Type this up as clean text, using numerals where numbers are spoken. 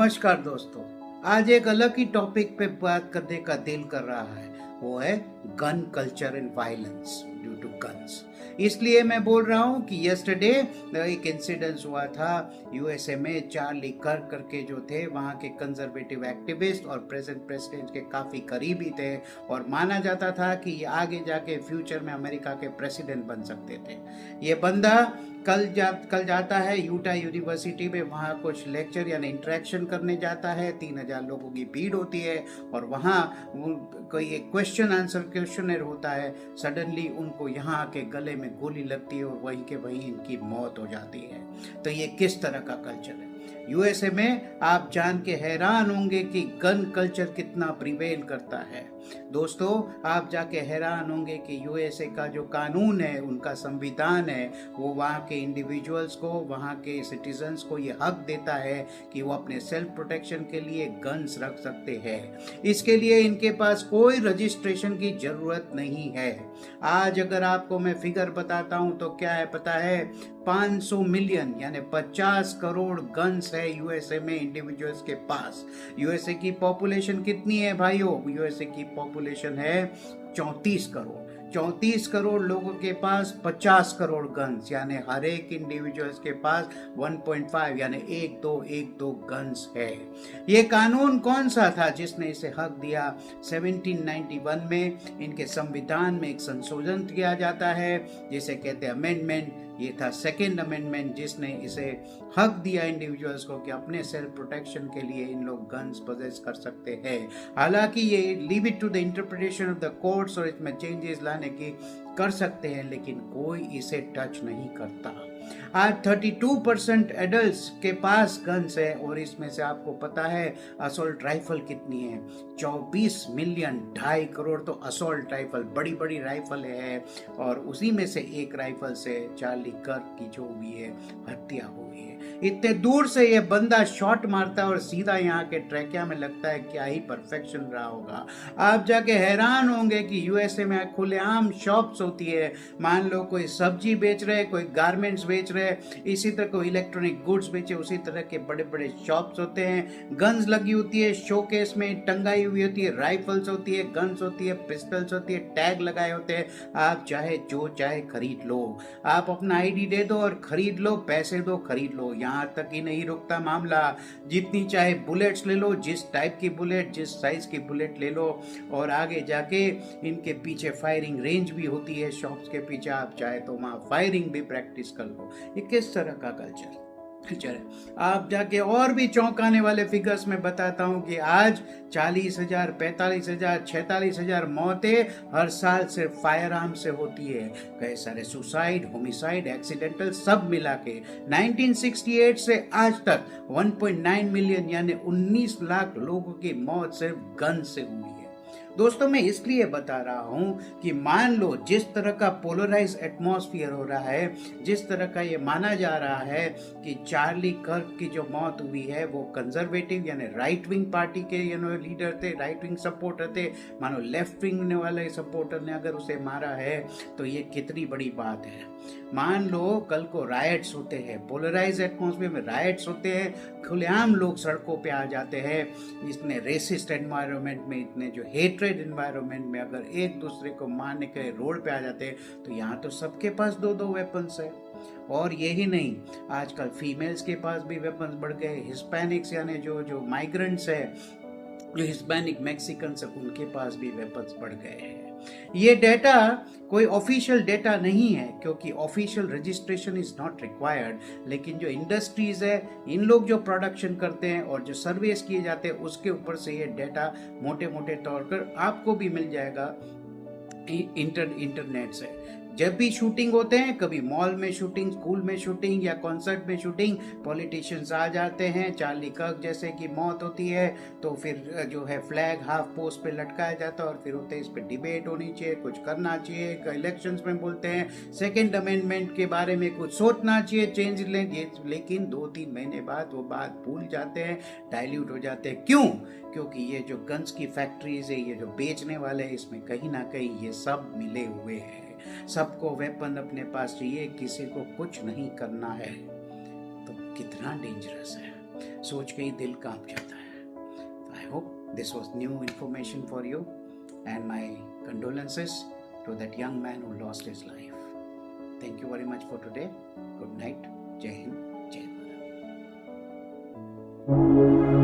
नमस्कार दोस्तों। आज एक अलग ही टॉपिक पे बात करने का दिल कर रहा है, वो है gun culture and violence due to guns. इसलिए मैं बोल रहा हूँ कि यस्टरडे एक इंसिडेंस हुआ था यूएसए में। चार्ली कर्क करके जो थे वहाँ के कंजर्वेटिव एक्टिविस्ट और प्रेजेंट प्रेसिडेंट के काफ़ी करीबी थे और माना जाता था कि ये आगे जाके फ्यूचर में अमेरिका के प्रेसिडेंट बन सकते थे। ये बंदा कल जाता है यूटा यूनिवर्सिटी में, वहाँ कुछ लेक्चर यानी इंटरेक्शन करने जाता है। 3000 लोगों की भीड़ होती है और वहाँ कोई एक क्वेश्चन आंसर क्वेश्चनर होता है। सडनली उनको यहाँ आके गले में गोली लगती है और वहीं के वहीं इनकी मौत हो जाती है। तो ये किस तरह का कल्चर है यूएसए में? आप जान के हैरान होंगे कि गन कल्चर कितना प्रिवेल करता है। दोस्तों, आप जाके हैरान होंगे कि यूएसए का जो कानून है, उनका संविधान है, वो वहाँ के इंडिविजुअल्स को, वहाँ के सिटीजन्स को ये हक देता है कि वो अपने सेल्फ प्रोटेक्शन के लिए गन्स रख सकते हैं। इसके लिए इनके पास कोई रजिस्ट्रेशन की जरूरत नहीं है। आज अगर आपको मैं फिगर बताता हूँ तो क्या है पता है? 500 मिलियन यानी 50 करोड़ गन्स है यूएसए में इंडिविजुअल्स के पास। यूएसए की पॉपुलेशन कितनी है भाइयों? यूएसए की पॉपुलेशन है 34 करोड़। 34 करोड़ लोगों के पास 50 करोड़ गन्स, यानी हर एक इंडिविजुअल्स के पास 1.5 यानी एक दो गन्स है। ये कानून कौन सा था जिसने इसे हक दिया? 1791 में इनके संविधान में एक संशोधन किया जाता है जिसे कहते हैं अमेंडमेंट। ये था सेकेंड अमेंडमेंट जिसने इसे हक दिया इंडिविजुअल्स को कि अपने सेल्फ प्रोटेक्शन के लिए इन लोग गन्स पोजेस कर सकते हैं। हालांकि ये leave it to the interpretation of the courts और इसमें चेंजेस लाने की कर सकते हैं, लेकिन कोई इसे टच नहीं करता। आज 32% एडल्ट्स के पास गन्स है और इसमें से आपको पता है असॉल्ट राइफल कितनी है? 24 मिलियन, 2.5 करोड़ तो असॉल्ट राइफल, बड़ी बड़ी राइफल है। और उसी में से एक राइफल से चार्ली कर्क की जो हुई है हत्या हुई है। इतने दूर से ये बंदा शॉट मारता है और सीधा यहाँ के ट्रैकिया में लगता है। क्या ही परफेक्शन रहा होगा। आप जाके हैरान होंगे कि यूएसए में खुलेआम शॉप्स होती है। मान लो कोई सब्जी बेच रहे, कोई गारमेंट्स बेच रहे, इसी तरह कोई इलेक्ट्रॉनिक गुड्स बेचे, उसी तरह के बड़े बड़े शॉप्स होते हैं। गन्स लगी होती है, शोकेस में टंगाई हुई होती है, राइफल्स होती है, गन्स होती है, पिस्टल्स होती है, टैग लगाए होते हैं। आप चाहे जो चाहे खरीद लो। आप अपना आईडी दे दो और खरीद लो, पैसे दो खरीद लो। यहाँ तक ही नहीं रुकता मामला, जितनी चाहे बुलेट्स ले लो, जिस टाइप की बुलेट, जिस साइज की बुलेट ले लो। और आगे जाके इनके पीछे फायरिंग रेंज भी होती है शॉप्स के पीछे। आप चाहे तो वहाँ फायरिंग भी प्रैक्टिस कर लो। ये किस तरह का कल्चर है? आप जाके और भी चौंकाने वाले फिगर्स में बताता हूं कि आज 40,000, 45,000, 46,000 मौतें हर साल सिर्फ फायर आर्म से होती है। कई सारे सुसाइड, होमिसाइड, एक्सीडेंटल सब मिला के 1968 से आज तक 1.9 मिलियन यानी 19 लाख लोगों की मौत सिर्फ गन से हुई है। दोस्तों, मैं इसलिए बता रहा हूं कि मान लो जिस तरह का पोलराइज एटमॉस्फेयर हो रहा है, जिस तरह का ये माना जा रहा है कि चार्ली कर्क की जो मौत हुई है वो कंजर्वेटिव यानी राइट विंग पार्टी के लीडर थे, राइट विंग सपोर्टर थे। मानो लेफ्ट विंग वाले सपोर्टर ने अगर उसे मारा है तो ये कितनी बड़ी बात है। मान लो कल को राइट्स होते हैं, पोलराइज एटमॉस्फेयर में राइट्स होते हैं, खुलेआम लोग सड़कों पे आ जाते हैं। इतने रेसिस्ट एनवायरनमेंट में, इतने जो हेट्रेड एनवायरनमेंट में अगर एक दूसरे को मारने के रोड पे आ जाते हैं तो यहाँ तो सबके पास दो दो वेपन्स है। और यही नहीं, आजकल फीमेल्स के पास भी वेपन्स बढ़ गए। हिस्पैनिक्स यानी जो माइग्रेंट्स है, जो हिस्पैनिक मैक्सिकन्स है, उनके पास भी वेपन्स बढ़ गए हैं। ये डेटा कोई ऑफिशियल डेटा नहीं है क्योंकि official registration is not required. लेकिन जो इंडस्ट्रीज है, इन लोग जो प्रोडक्शन करते हैं और जो सर्वेस किए जाते हैं, उसके ऊपर से ये डेटा मोटे मोटे तौर पर आपको भी मिल जाएगा इंटरनेट से। जब भी शूटिंग होते हैं, कभी मॉल में शूटिंग, स्कूल में शूटिंग या कॉन्सर्ट में शूटिंग, पॉलिटिशियंस आ जाते हैं। चार्ली कर्क जैसे की मौत होती है तो फिर जो है फ्लैग हाफ पोस्ट पे लटकाया जाता है और फिर होते हैं इस पे डिबेट होनी चाहिए, कुछ करना चाहिए। इलेक्शंस में बोलते हैं सेकेंड अमेंडमेंट के बारे में कुछ सोचना चाहिए, चेंज लेंगे, लेकिन 2-3 महीने बाद वो बात भूल जाते हैं, डाइल्यूट हो जाते हैं। क्यों? क्योंकि ये जो गन्स की फैक्ट्रीज है, ये जो बेचने वाले हैं, इसमें कहीं ना कहीं ये सब मिले हुए हैं। सबको वेपन अपने पास चाहिए, किसी को कुछ नहीं करना है। तो कितना डेंजरस है। सोच के ही दिल कांप जाता है. I hope this was new information for you, and my condolences to that young man who lost his life. Thank you very much for today. Good night. Jai Hind. Jai Bharat.